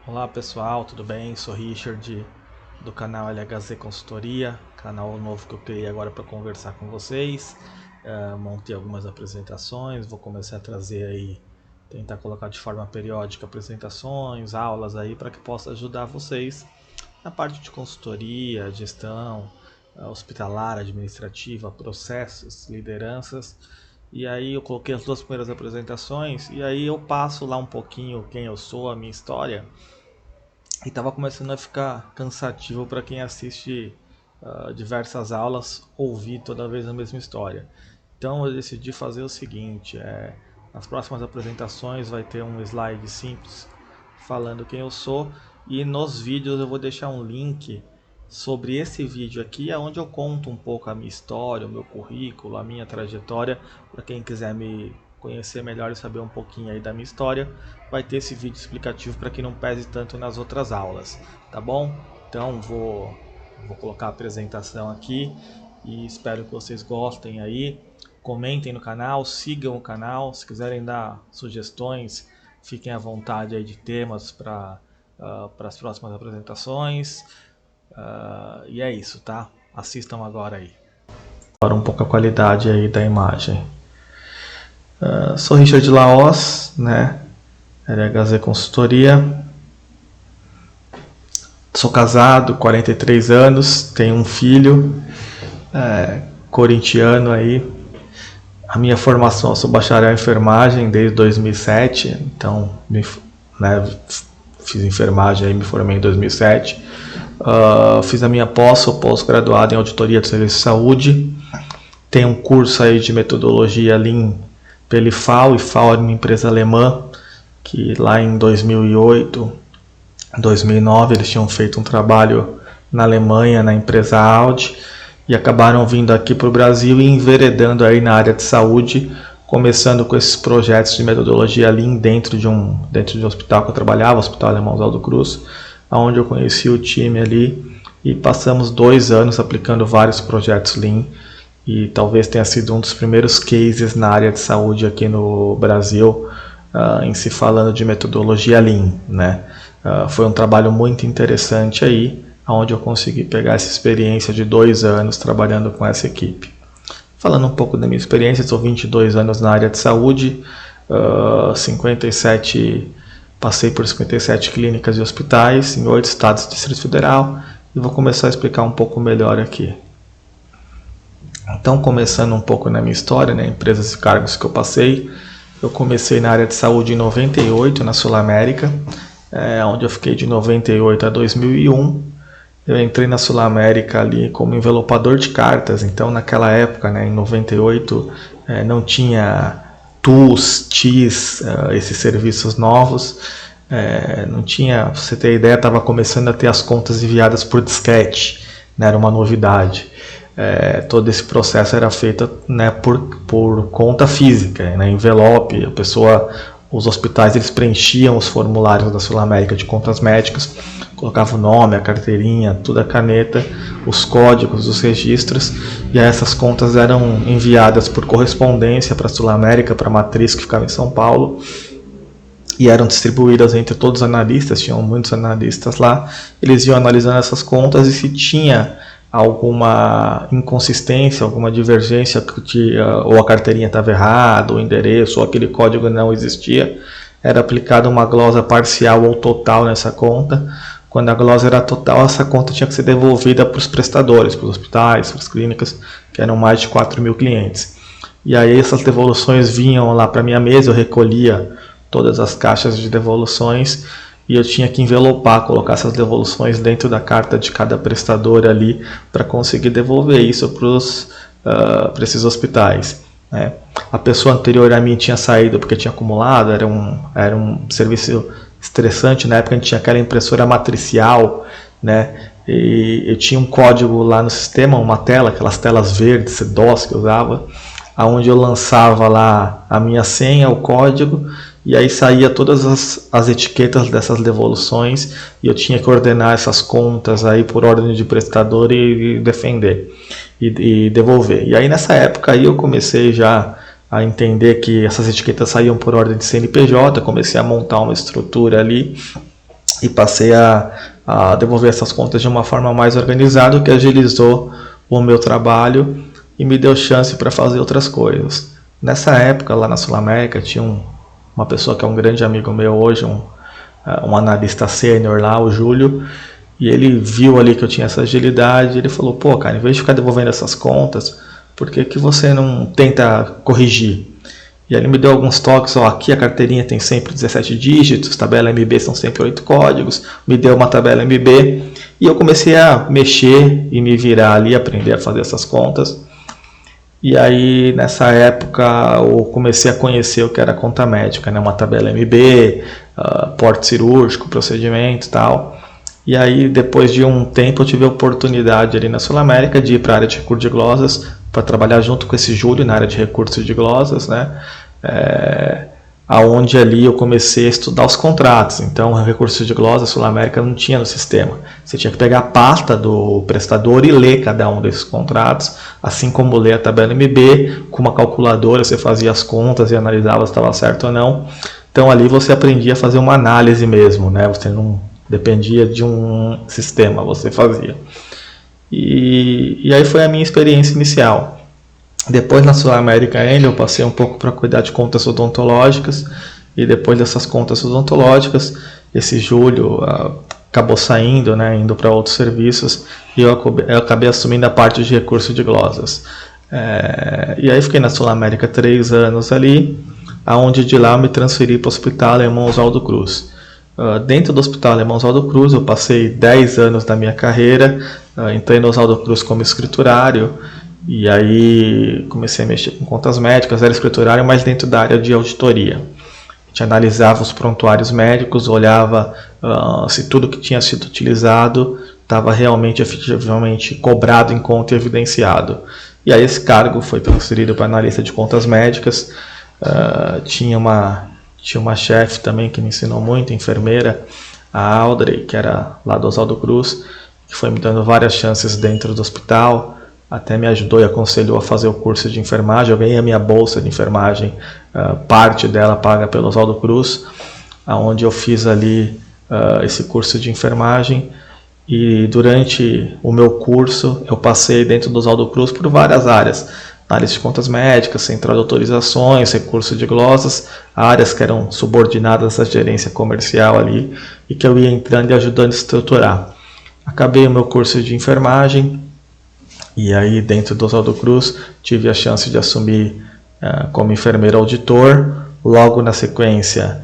Olá pessoal, tudo bem? Sou Richard do canal LHZ Consultoria, canal novo que eu criei agora para conversar com vocês. Montei algumas apresentações, vou começar a trazer aí, tentar colocar de forma periódica apresentações, aulas aí para que possa ajudar vocês na parte de consultoria, gestão, hospitalar, administrativa, processos, lideranças. E aí eu coloquei as duas primeiras apresentações e aí eu passo lá um pouquinho quem eu sou, a minha história. E estava começando a ficar cansativo para quem assiste diversas aulas ouvir toda vez a mesma história. Então eu decidi fazer o seguinte: nas próximas apresentações vai ter um slide simples falando quem eu sou, e nos vídeos eu vou deixar um link sobre esse vídeo aqui, onde eu conto um pouco a minha história, o meu currículo, a minha trajetória, para quem quiser me conhecer melhor e saber um pouquinho aí da minha história. Vai ter esse vídeo explicativo para que não pese tanto nas outras aulas, tá bom? Então vou colocar a apresentação aqui e espero que vocês gostem aí. Comentem no canal, sigam o canal, se quiserem dar sugestões, fiquem à vontade aí de temas para as próximas apresentações. E é isso, tá? Assistam agora aí. Agora um pouco a qualidade aí da imagem. Sou Richard Laos, né? LHZ Consultoria. Sou casado, 43 anos, tenho um filho, corintiano aí. A minha formação, eu sou bacharel em enfermagem desde 2007, então fiz enfermagem aí, me formei em 2007. Fiz a minha sou pós-graduado em auditoria de serviço de saúde. Tenho um curso aí de metodologia Lean pela IFAO. IFAO é uma empresa alemã que lá em 2008, 2009 eles tinham feito um trabalho na Alemanha, na empresa Audi, e acabaram vindo aqui para o Brasil e enveredando aí na área de saúde, começando com esses projetos de metodologia Lean dentro de um hospital que eu trabalhava, o Hospital Alemão Oswaldo Cruz, onde eu conheci o time ali e passamos 2 anos aplicando vários projetos Lean, e talvez tenha sido um dos primeiros cases na área de saúde aqui no Brasil, em se falando de metodologia Lean, né? Foi um trabalho muito interessante aí, onde eu consegui pegar essa experiência de 2 anos trabalhando com essa equipe. Falando um pouco da minha experiência, estou 22 anos na área de saúde, passei por 57 clínicas e hospitais em 8 estados do Distrito Federal, e vou começar a explicar um pouco melhor aqui. Então, começando um pouco na minha história, né, empresas e cargos que eu passei. Eu comecei na área de saúde em 98, na Sul América, onde eu fiquei de 98 a 2001. Eu entrei na Sul América ali como envelopador de cartas. Então, naquela época, né, em 98, não tinha TUS, TIS, esses serviços novos. Não tinha, pra você ter ideia, estava começando a ter as contas enviadas por disquete, né, era uma novidade. Todo esse processo era feito, né, por conta física, né, envelope. Os hospitais eles preenchiam os formulários da Sul América de contas médicas, colocavam o nome, a carteirinha, tudo, a caneta, os códigos, os registros, e aí essas contas eram enviadas por correspondência para a Sul América, para a matriz que ficava em São Paulo, e eram distribuídas entre todos os analistas. Tinham muitos analistas lá. Eles iam analisando essas contas, e se tinha alguma inconsistência, alguma divergência, ou a carteirinha estava errada, o endereço, ou aquele código não existia, era aplicada uma glosa parcial ou total nessa conta. Quando a glosa era total, essa conta tinha que ser devolvida para os prestadores, para os hospitais, para as clínicas, que eram mais de 4.000 clientes. E aí essas devoluções vinham lá para a minha mesa, eu recolhia todas as caixas de devoluções, e eu tinha que envelopar, colocar essas devoluções dentro da carta de cada prestador ali, para conseguir devolver isso para esses hospitais, né? A pessoa anterior a mim tinha saído porque tinha acumulado, era um serviço estressante. Na época a gente tinha aquela impressora matricial, né? E eu tinha um código lá no sistema, uma tela, aquelas telas verdes, DOS que eu usava, onde eu lançava lá a minha senha, o código, e aí saía todas as etiquetas dessas devoluções, e eu tinha que ordenar essas contas aí por ordem de prestador e defender e devolver. E aí nessa época aí eu comecei já a entender que essas etiquetas saíam por ordem de CNPJ, comecei a montar uma estrutura ali, e passei a devolver essas contas de uma forma mais organizada, o que agilizou o meu trabalho e me deu chance para fazer outras coisas. Nessa época, lá na Sul América, tinha uma pessoa que é um grande amigo meu hoje, um analista sênior lá, o Júlio, e ele viu ali que eu tinha essa agilidade, ele falou, pô, cara, em vez de ficar devolvendo essas contas, por que você não tenta corrigir? E aí ele me deu alguns toques, ó, aqui a carteirinha tem sempre 17 dígitos, tabela MB são sempre 8 códigos, me deu uma tabela MB, e eu comecei a mexer e me virar ali, aprender a fazer essas contas. E aí, nessa época, eu comecei a conhecer o que era conta médica, né? Uma tabela MB, porte cirúrgico, procedimento e tal. E aí, depois de um tempo, eu tive a oportunidade ali na Sul América de ir para a área de recursos de glosas, para trabalhar junto com esse Júlio na área de recursos de glosas, né? Aonde ali eu comecei a estudar os contratos. Então, o recurso de glosa Sul América não tinha no sistema. Você tinha que pegar a pasta do prestador e ler cada um desses contratos, assim como ler a tabela MB, com uma calculadora você fazia as contas e analisava se estava certo ou não. Então, ali você aprendia a fazer uma análise mesmo, né? Você não dependia de um sistema, você fazia. E aí foi a minha experiência inicial. Depois na Sul América ainda eu passei um pouco para cuidar de contas odontológicas, e depois dessas contas odontológicas, esse Júlio acabou saindo, né, indo para outros serviços, e eu acabei assumindo a parte de recurso de glosas. E aí fiquei na Sul América 3 anos ali, aonde de lá eu me transferi para o Hospital Alemão Oswaldo Cruz. Dentro do Hospital Alemão Oswaldo Cruz eu passei 10 anos da minha carreira, entrei no Oswaldo Cruz como escriturário, e aí comecei a mexer com contas médicas, era escriturário, mas dentro da área de auditoria. A gente analisava os prontuários médicos, olhava se tudo que tinha sido utilizado estava realmente, efetivamente cobrado em conta e evidenciado. E aí esse cargo foi transferido para analista de contas médicas. Tinha uma chefe também que me ensinou muito, enfermeira, a Audrey, que era lá do Oswaldo Cruz, que foi me dando várias chances dentro do hospital. Até me ajudou e aconselhou a fazer o curso de enfermagem. Eu ganhei a minha bolsa de enfermagem, parte dela paga pelo Oswaldo Cruz, onde eu fiz ali esse curso de enfermagem. E durante o meu curso eu passei dentro do Oswaldo Cruz por várias áreas: análise de contas médicas, central de autorizações, recurso de glosas, áreas que eram subordinadas à gerência comercial ali, e que eu ia entrando e ajudando a estruturar. Acabei o meu curso de enfermagem, e aí dentro do Oswaldo Cruz tive a chance de assumir como enfermeiro auditor. Logo na sequência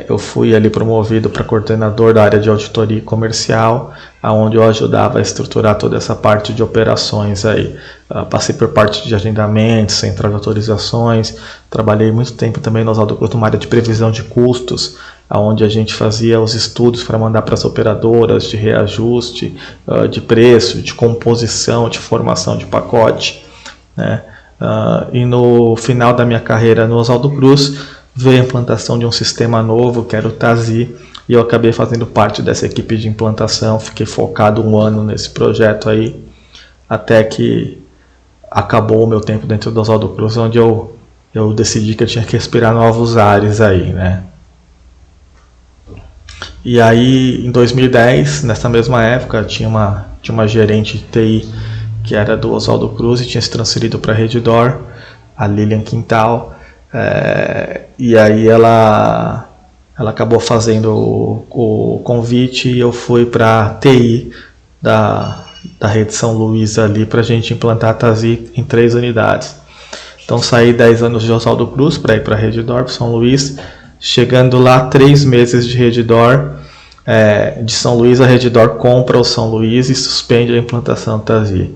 eu fui ali promovido para coordenador da área de auditoria comercial, onde eu ajudava a estruturar toda essa parte de operações aí. Passei por parte de agendamentos, central de autorizações, trabalhei muito tempo também no Oswaldo Cruz numa área de previsão de custos, onde a gente fazia os estudos para mandar para as operadoras de reajuste de preço, de composição, de formação de pacote, né? E no final da minha carreira no Oswaldo Cruz veio a implantação de um sistema novo, que era o TASI, e eu acabei fazendo parte dessa equipe de implantação. Fiquei focado 1 ano nesse projeto aí, até que acabou o meu tempo dentro do Oswaldo Cruz, onde eu decidi que eu tinha que respirar novos ares aí, né? E aí, em 2010, nessa mesma época, tinha uma gerente de TI que era do Oswaldo Cruz e tinha se transferido para a Redditor, a Lilian Quintal. E aí ela acabou fazendo o convite e eu fui para a TI da rede São Luís ali para a gente implantar a TASI em 3 unidades. Então saí 10 anos de Oswaldo Cruz para ir para a Redditor, para São Luís. Chegando lá, 3 meses de Redditor, de São Luís, a Redditor compra o São Luís e suspende a implantação do TASI.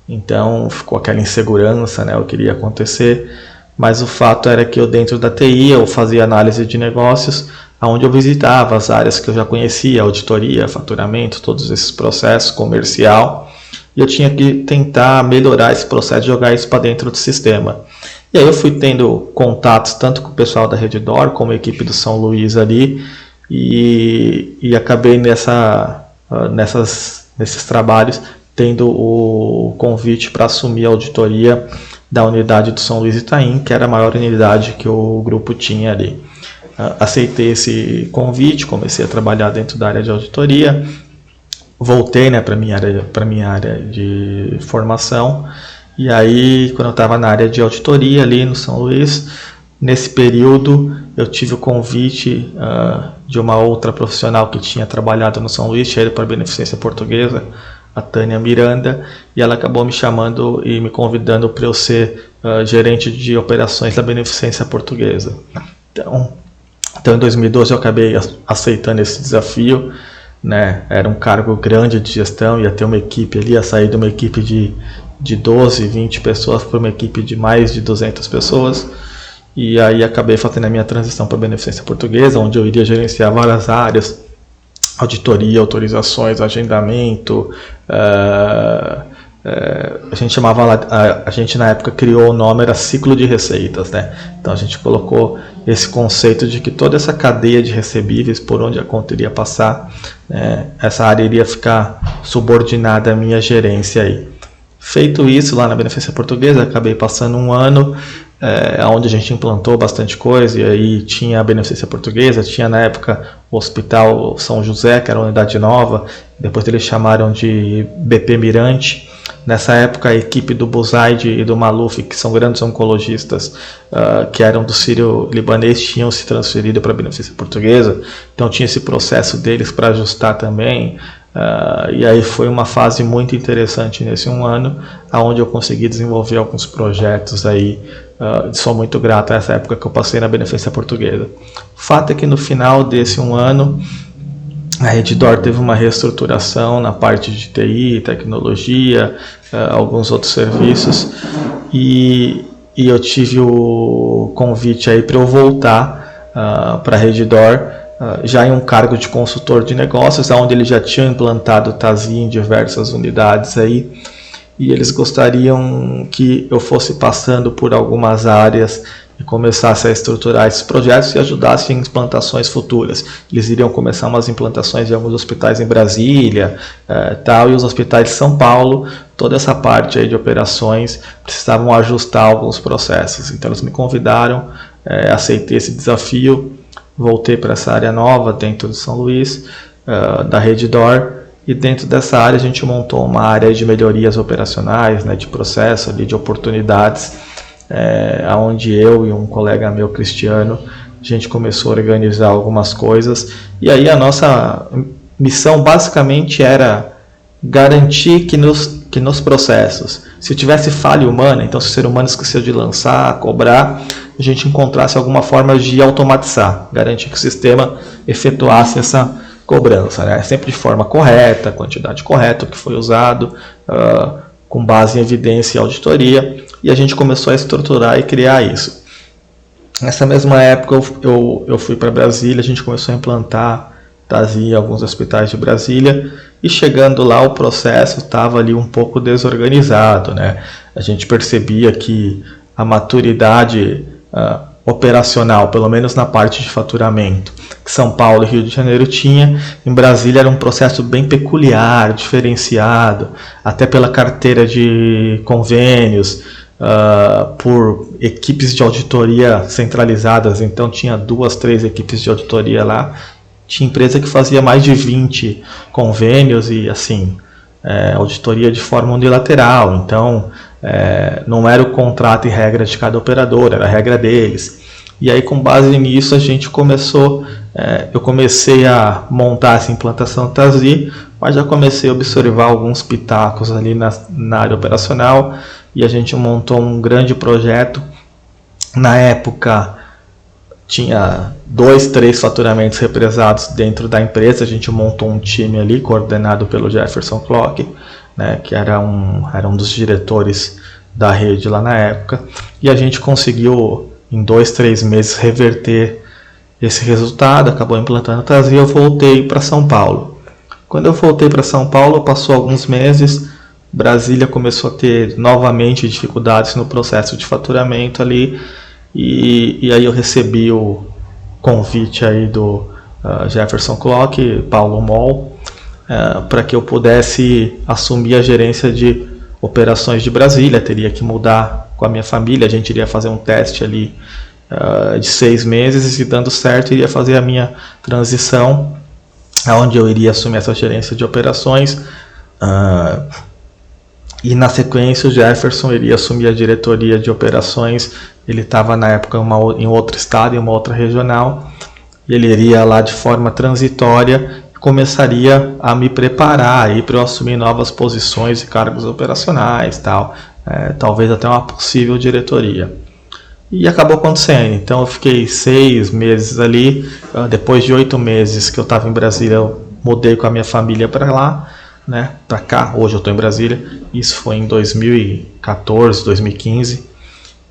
Então ficou aquela insegurança, né, o que iria acontecer, mas o fato era que eu dentro da TI eu fazia análise de negócios, onde eu visitava as áreas que eu já conhecia, auditoria, faturamento, todos esses processos, comercial, e eu tinha que tentar melhorar esse processo, jogar isso para dentro do sistema. E aí eu fui tendo contatos tanto com o pessoal da Redditor como a equipe do São Luís ali, e acabei nesses trabalhos tendo o convite para assumir a auditoria da unidade do São Luís Itaim, que era a maior unidade que o grupo tinha ali. aceitei esse convite, comecei a trabalhar dentro da área de auditoria, voltei, né, para minha área de formação. E aí, quando eu estava na área de auditoria ali no São Luís, nesse período eu tive o convite de uma outra profissional que tinha trabalhado no São Luís, tinha ido para a Beneficência Portuguesa, a Tânia Miranda, e ela acabou me chamando e me convidando para eu ser gerente de operações da Beneficência Portuguesa. Então em 2012 eu acabei aceitando esse desafio, né? Era um cargo grande de gestão, ia ter uma equipe ali, ia sair de uma equipe de 12, 20 pessoas para uma equipe de mais de 200 pessoas. E aí acabei fazendo a minha transição para a Beneficência Portuguesa, onde eu iria gerenciar várias áreas: auditoria, autorizações, agendamento. A gente na época criou o nome, era ciclo de receitas, né? Então a gente colocou esse conceito de que toda essa cadeia de recebíveis por onde a conta iria passar, essa área iria ficar subordinada à minha gerência aí. Feito isso, lá na Beneficência Portuguesa, acabei passando um ano onde a gente implantou bastante coisa, e aí tinha a Beneficência Portuguesa, tinha na época o Hospital São José, que era uma unidade nova, depois eles chamaram de BP Mirante. Nessa época a equipe do Buzaide e do Maluf, que são grandes oncologistas, que eram do Sírio-Libanês, tinham se transferido para a Beneficência Portuguesa, então tinha esse processo deles para ajustar também. E aí foi uma fase muito interessante nesse um ano, onde eu consegui desenvolver alguns projetos aí. Sou muito grato a essa época que eu passei na Beneficência Portuguesa. O fato é que no final desse um ano, a Redditor teve uma reestruturação na parte de TI, tecnologia, alguns outros serviços, e eu tive o convite aí para eu voltar para a Redditor, já em um cargo de consultor de negócios, onde eles já tinham implantado o TASI em diversas unidades aí, e eles gostariam que eu fosse passando por algumas áreas e começasse a estruturar esses projetos e ajudasse em implantações futuras. Eles iriam começar umas implantações de alguns hospitais em Brasília, e os hospitais de São Paulo, toda essa parte aí de operações, precisavam ajustar alguns processos. Então eles me convidaram, aceitei esse desafio, voltei para essa área nova dentro de São Luís, da Redditor, e dentro dessa área a gente montou uma área de melhorias operacionais, né, de processo, ali, de oportunidades, onde eu e um colega meu, Cristiano, a gente começou a organizar algumas coisas. E aí a nossa missão basicamente era garantir que nos processos, se tivesse falha humana, então se o ser humano esqueceu de lançar, cobrar, a gente encontrasse alguma forma de automatizar, garantir que o sistema efetuasse essa cobrança, né? Sempre de forma correta, quantidade correta, o que foi usado, com base em evidência e auditoria, e a gente começou a estruturar e criar isso. Nessa mesma época eu fui para Brasília, a gente começou a implantar TASI em alguns hospitais de Brasília, e chegando lá o processo estava ali um pouco desorganizado, né? A gente percebia que a maturidade operacional, pelo menos na parte de faturamento, que São Paulo e Rio de Janeiro tinha, em Brasília era um processo bem peculiar, diferenciado, até pela carteira de convênios, por equipes de auditoria centralizadas. Então tinha 2, 3 equipes de auditoria lá, tinha empresa que fazia mais de 20 convênios e assim, auditoria de forma unilateral. Então não era o contrato e regra de cada operador, era a regra deles. E aí, com base nisso, a gente eu comecei a montar essa implantação TASI, mas já comecei a observar alguns pitacos ali na área operacional, e a gente montou um grande projeto. Na época tinha 2, 3 faturamentos represados dentro da empresa. A gente montou um time ali coordenado pelo Jefferson Clock, né, que era um dos diretores da rede lá na época, e a gente conseguiu em 2, 3 meses reverter esse resultado, acabou implantando a TASI. Eu voltei para São Paulo. Quando eu voltei para São Paulo, passou alguns meses, Brasília começou a ter novamente dificuldades no processo de faturamento ali, e aí eu recebi o convite aí do Jefferson Clock, Paulo Moll, para que eu pudesse assumir a gerência de operações de Brasília. Teria que mudar com a minha família, a gente iria fazer um teste ali de 6 meses, e dando certo iria fazer a minha transição, onde eu iria assumir essa gerência de operações, e na sequência o Jefferson iria assumir a diretoria de operações. Ele estava na época em outro estado, em uma outra regional, e ele iria lá de forma transitória e começaria a me preparar para eu assumir novas posições e cargos operacionais, talvez até uma possível diretoria. E acabou acontecendo. Então eu fiquei 6 meses ali. Depois de 8 meses que eu estava em Brasília, eu mudei com a minha família para lá, né, para cá. Hoje eu estou em Brasília. Isso foi em 2014, 2015.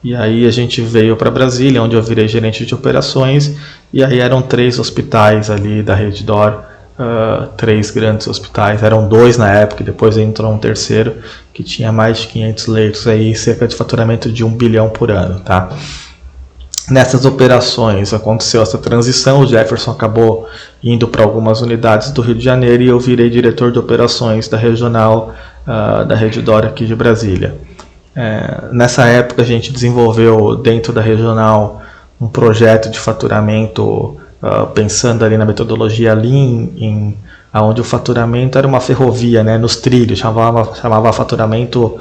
E aí a gente veio para Brasília, onde eu virei gerente de operações. E aí eram 3 hospitais ali da Redditor, 3 grandes hospitais. Eram 2 na época, e depois entrou um terceiro que tinha mais de 500 leitos, aí, cerca de faturamento de 1 bilhão por ano. Tá? Nessas operações aconteceu essa transição, o Jefferson acabou indo para algumas unidades do Rio de Janeiro e eu virei diretor de operações da regional da Redditor aqui de Brasília. Nessa época a gente desenvolveu dentro da regional um projeto de faturamento, pensando ali na metodologia Lean, onde o faturamento era uma ferrovia, né, nos trilhos, chamava faturamento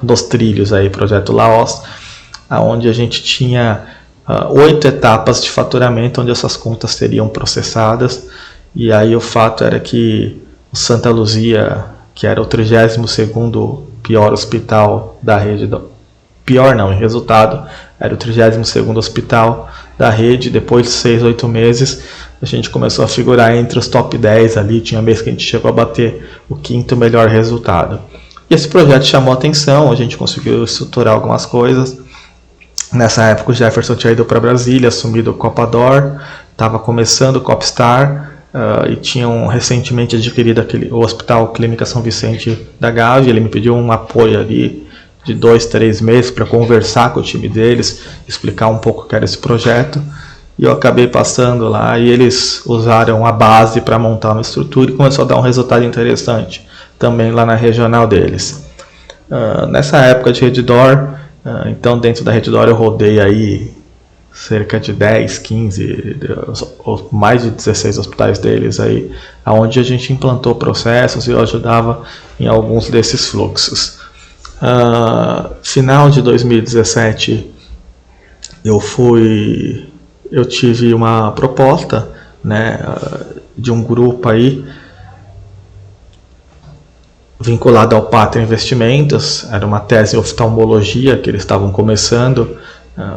dos trilhos, aí, projeto Laos, onde a gente tinha 8 etapas de faturamento, onde essas contas seriam processadas. E aí o fato era que o Santa Luzia, que era o 32º pior hospital da rede, pior não, em resultado, era o 32º hospital da rede. Depois de 6, 8 meses, a gente começou a figurar entre os top 10 ali, tinha mês que a gente chegou a bater o 5º melhor resultado. E esse projeto chamou a atenção, a gente conseguiu estruturar algumas coisas. Nessa época o Jefferson tinha ido para Brasília, assumido o Copador, estava começando o Copstar, e tinham recentemente adquirido o Hospital Clínica São Vicente da Gávea. Ele me pediu um apoio ali de 2, 3 meses para conversar com o time deles, explicar um pouco o que era esse projeto. E eu acabei passando lá e eles usaram a base para montar uma estrutura e começou a dar um resultado interessante também lá na regional deles. Nessa época de Redditor, então dentro da Redditor eu rodei aí cerca de 10, 15, ou mais de 16 hospitais deles aí, onde a gente implantou processos e eu ajudava em alguns desses fluxos. Final de 2017 eu tive uma proposta, né, de um grupo aí vinculado ao Pátria Investimentos. Era uma tese em oftalmologia que eles estavam começando,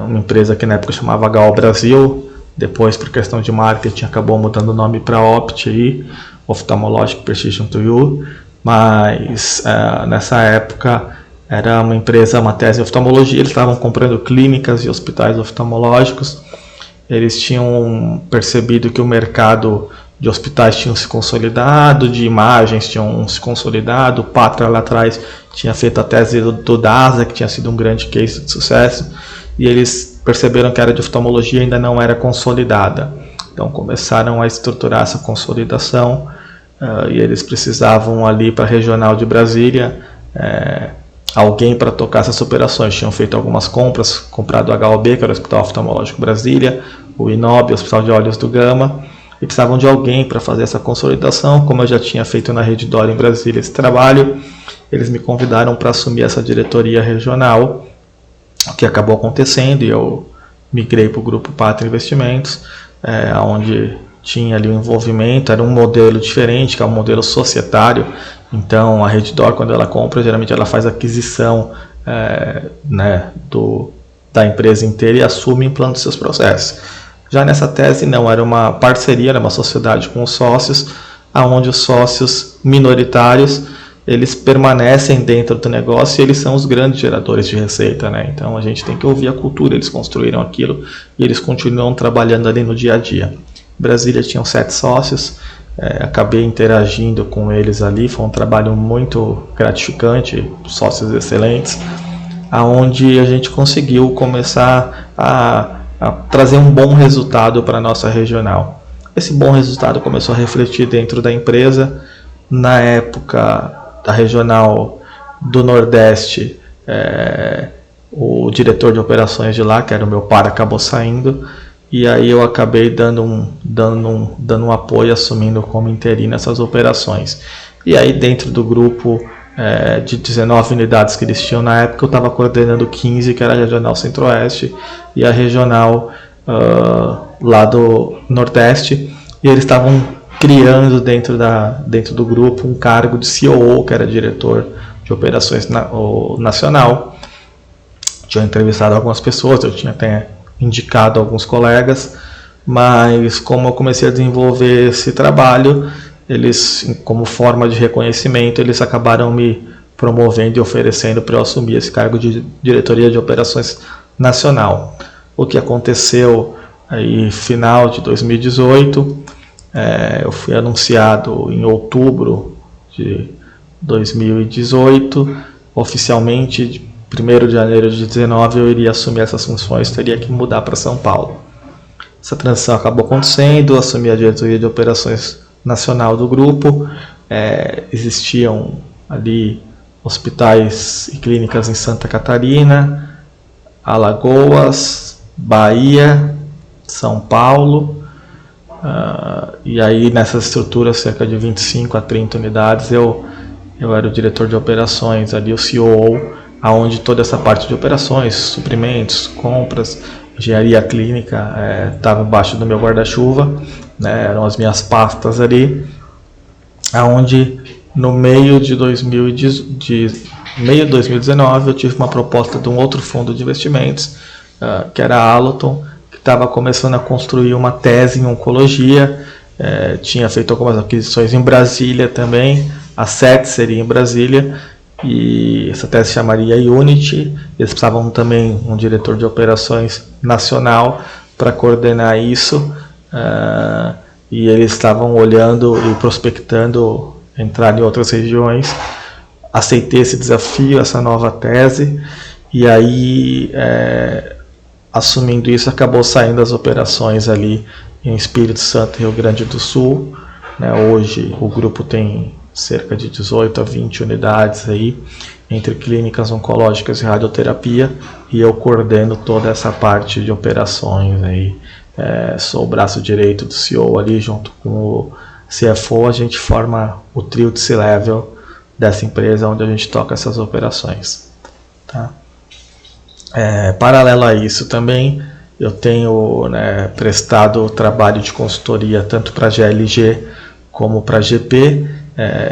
uma empresa que na época chamava HO Brasil, depois por questão de marketing acabou mudando o nome para Opt aí, Ophthalmologic Precision to You, mas nessa época era uma empresa, uma tese em oftalmologia. Eles estavam comprando clínicas e hospitais oftalmológicos. Eles tinham percebido que o mercado de hospitais tinha se consolidado, de imagens tinham se consolidado. O Pátria lá atrás tinha feito a tese do DASA, que tinha sido um grande case de sucesso, e eles perceberam que a área de oftalmologia ainda não era consolidada. Então começaram a estruturar essa consolidação, e eles precisavam ali para a regional de Brasília alguém para tocar essas operações. Tinham feito algumas compras, comprado o HOB, que era o Hospital Oftalmológico Brasília, o INOB, o Hospital de Olhos do Gama, e precisavam de alguém para fazer essa consolidação. Como eu já tinha feito na Redditor em Brasília esse trabalho, eles me convidaram para assumir essa diretoria regional, o que acabou acontecendo, e eu migrei para o grupo Pátria Investimentos, onde tinha ali um envolvimento. Era um modelo diferente, que é um modelo societário. Então a Redditor, quando ela compra, geralmente ela faz aquisição né, da empresa inteira e assume e implanta os seus processos. Já nessa tese não, era uma parceria, era uma sociedade com os sócios, onde os sócios minoritários eles permanecem dentro do negócio e eles são os grandes geradores de receita, né? Então a gente tem que ouvir a cultura, eles construíram aquilo e eles continuam trabalhando ali no dia a dia. Brasília tinham 7 sócios, acabei interagindo com eles ali, foi um trabalho muito gratificante, sócios excelentes, onde a gente conseguiu começar a trazer um bom resultado para a nossa regional. Esse bom resultado começou a refletir dentro da empresa. Na época da regional do Nordeste, o diretor de operações de lá, que era o meu par, acabou saindo, e aí eu acabei dando um apoio, assumindo como interino essas operações. E aí dentro do grupo de 19 unidades que eles tinham na época, eu estava coordenando 15, que era a Regional Centro-Oeste e a Regional lá do Nordeste, e eles estavam criando dentro do grupo um cargo de COO, que era diretor de operações nacional. Tinha entrevistado algumas pessoas, eu tinha até indicado alguns colegas, mas como eu comecei a desenvolver esse trabalho, eles, como forma de reconhecimento, eles acabaram me promovendo e oferecendo para eu assumir esse cargo de diretoria de operações nacional. O que aconteceu aí final de 2018, eu fui anunciado em outubro de 2018, oficialmente de 1º de janeiro de 2019 eu iria assumir essas funções, teria que mudar para São Paulo. Essa transição acabou acontecendo, assumi a diretoria de operações nacional do grupo. Existiam ali hospitais e clínicas em Santa Catarina, Alagoas, Bahia, São Paulo, e aí nessas estruturas, cerca de 25 a 30 unidades, eu era o diretor de operações, ali o COO, aonde toda essa parte de operações, suprimentos, compras, engenharia clínica estava embaixo do meu guarda-chuva, né, eram as minhas pastas ali, aonde no meio de 2019 eu tive uma proposta de um outro fundo de investimentos, que era a Alloton, que estava começando a construir uma tese em oncologia, tinha feito algumas aquisições em Brasília também, a sede seria em Brasília, e essa tese chamaria Unity. Eles precisavam também um diretor de operações nacional para coordenar isso, e eles estavam olhando e prospectando entrar em outras regiões. Aceitei esse desafio, essa nova tese, e aí assumindo isso, acabou saindo as operações ali em Espírito Santo e Rio Grande do Sul, né? Hoje o grupo tem cerca de 18 a 20 unidades aí, entre clínicas oncológicas e radioterapia, e eu coordeno toda essa parte de operações aí. Sou o braço direito do CEO ali, junto com o CFO, a gente forma o trio de C-Level dessa empresa, onde a gente toca essas operações. Tá? Paralelo a isso também, eu tenho prestado trabalho de consultoria tanto para a GLG como para a GP,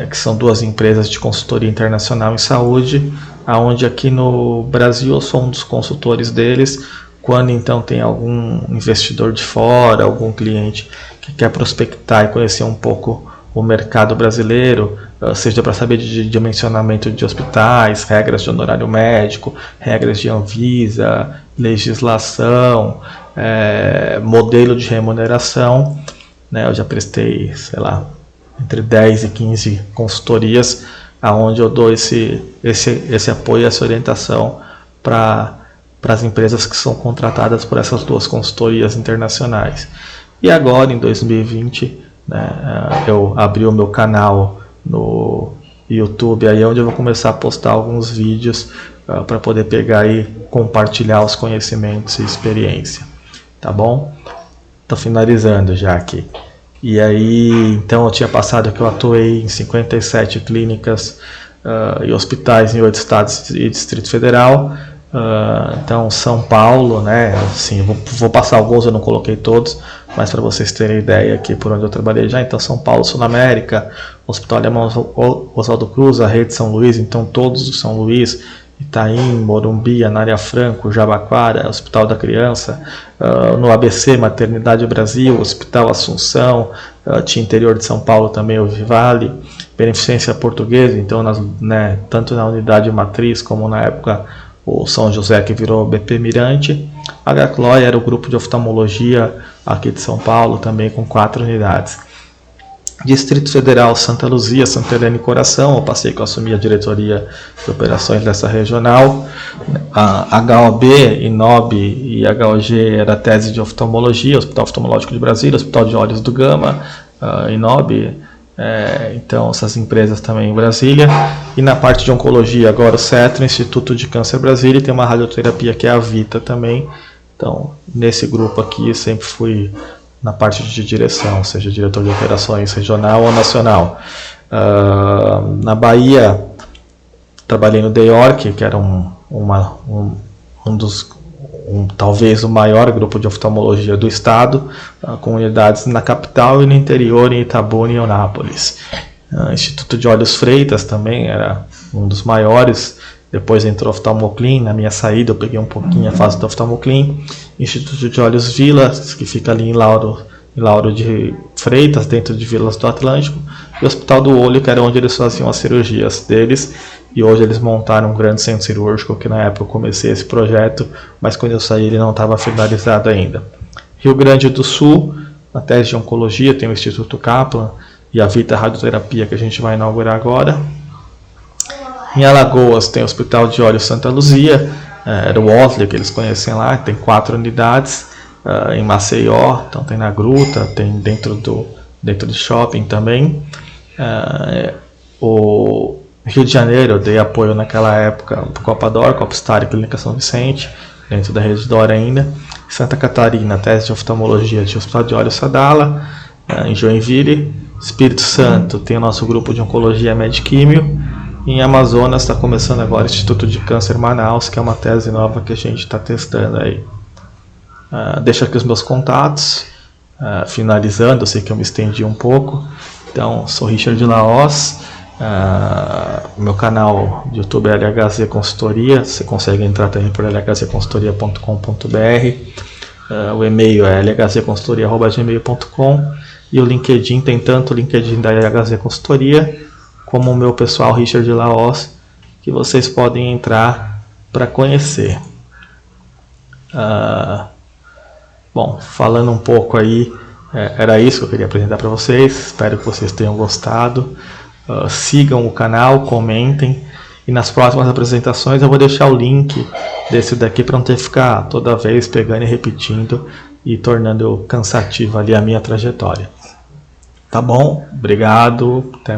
que são duas empresas de consultoria internacional em saúde, aonde aqui no Brasil eu sou um dos consultores deles. Quando então tem algum investidor de fora, algum cliente que quer prospectar e conhecer um pouco o mercado brasileiro, seja para saber de dimensionamento de hospitais, regras de honorário médico, regras de Anvisa, legislação, modelo de remuneração, né? Eu já prestei, sei lá, entre 10 e 15 consultorias, aonde eu dou esse apoio, essa orientação para as empresas que são contratadas por essas duas consultorias internacionais. E agora, em 2020, eu abri o meu canal no YouTube, aí onde eu vou começar a postar alguns vídeos para poder pegar e compartilhar os conhecimentos e experiência. Tá bom? Estou finalizando já aqui. E aí, então eu tinha passado que eu atuei em 57 clínicas e hospitais em 8 estados e Distrito Federal. Então São Paulo, né, assim, vou passar alguns, eu não coloquei todos, mas para vocês terem ideia aqui por onde eu trabalhei já. Então São Paulo, Sul América, Hospital Alemão Oswaldo Cruz, a Rede São Luís, então todos do São Luís, Itaim, Morumbi, Anália Franco, Jabaquara, Hospital da Criança, no ABC, Maternidade Brasil, Hospital Assunção, tinha interior de São Paulo também, o Vivale, Beneficência Portuguesa, então tanto na unidade matriz como na época o São José, que virou BP Mirante. A HCLOI era o grupo de oftalmologia aqui de São Paulo, também com 4 unidades. Distrito Federal, Santa Luzia, Santa Helena e Coração, eu passei que eu assumi a diretoria de operações dessa regional. A HOB, INOB e HOG era a tese de oftalmologia, Hospital Oftalmológico de Brasília, Hospital de Olhos do Gama, INOB, Então essas empresas também em Brasília. E na parte de oncologia agora o CETRA, Instituto de Câncer Brasília, e tem uma radioterapia que é a Vita também. Então nesse grupo aqui eu sempre fui na parte de direção, seja diretor de operações regional ou nacional. Na Bahia trabalhei no DEORC, que era talvez o maior grupo de oftalmologia do estado, com unidades na capital e no interior, em Itabuna e Eunápolis. Instituto de Olhos Freitas também era um dos maiores. Depois entrou Oftalmoclin, na minha saída eu peguei um pouquinho a fase do Oftalmoclin. Instituto de Olhos Vilas, que fica ali em Lauro de Freitas, dentro de Vilas do Atlântico. E o Hospital do Olho, que era onde eles faziam as cirurgias deles. E hoje eles montaram um grande centro cirúrgico, que na época eu comecei esse projeto, mas quando eu saí ele não estava finalizado ainda. Rio Grande do Sul, na tese de oncologia, tem o Instituto Kaplan e a Vita Radioterapia, que a gente vai inaugurar agora. Em Alagoas tem o Hospital de Olhos Santa Luzia, era o Otley que eles conhecem lá, tem 4 unidades. Em Maceió, então tem na Gruta, tem dentro do shopping também. O Rio de Janeiro, eu dei apoio naquela época para Copa Dor, Copa Star e Clínica São Vicente, dentro da Rede Dor ainda. Santa Catarina, tese de oftalmologia, tinha o Hospital de Olhos Sadala, em Joinville. Espírito Santo tem o nosso grupo de oncologia Medquímio. Em Amazonas está começando agora o Instituto de Câncer Manaus, que é uma tese nova que a gente está testando aí. Deixo aqui os meus contatos. Finalizando, eu sei que eu me estendi um pouco. Então, sou Richard Laos. Meu canal de YouTube é LHZ Consultoria. Você consegue entrar também por lhzconsultoria.com.br. O e-mail é lhzconsultoria@gmail.com. E o LinkedIn, tem tanto o LinkedIn da LHZ Consultoria como o meu pessoal Richard Laos, que vocês podem entrar para conhecer. Bom, falando um pouco aí, era isso que eu queria apresentar para vocês. Espero que vocês tenham gostado. Sigam o canal, comentem. E nas próximas apresentações eu vou deixar o link desse daqui para não ter que ficar toda vez pegando e repetindo e tornando cansativo ali a minha trajetória. Tá bom? Obrigado. Até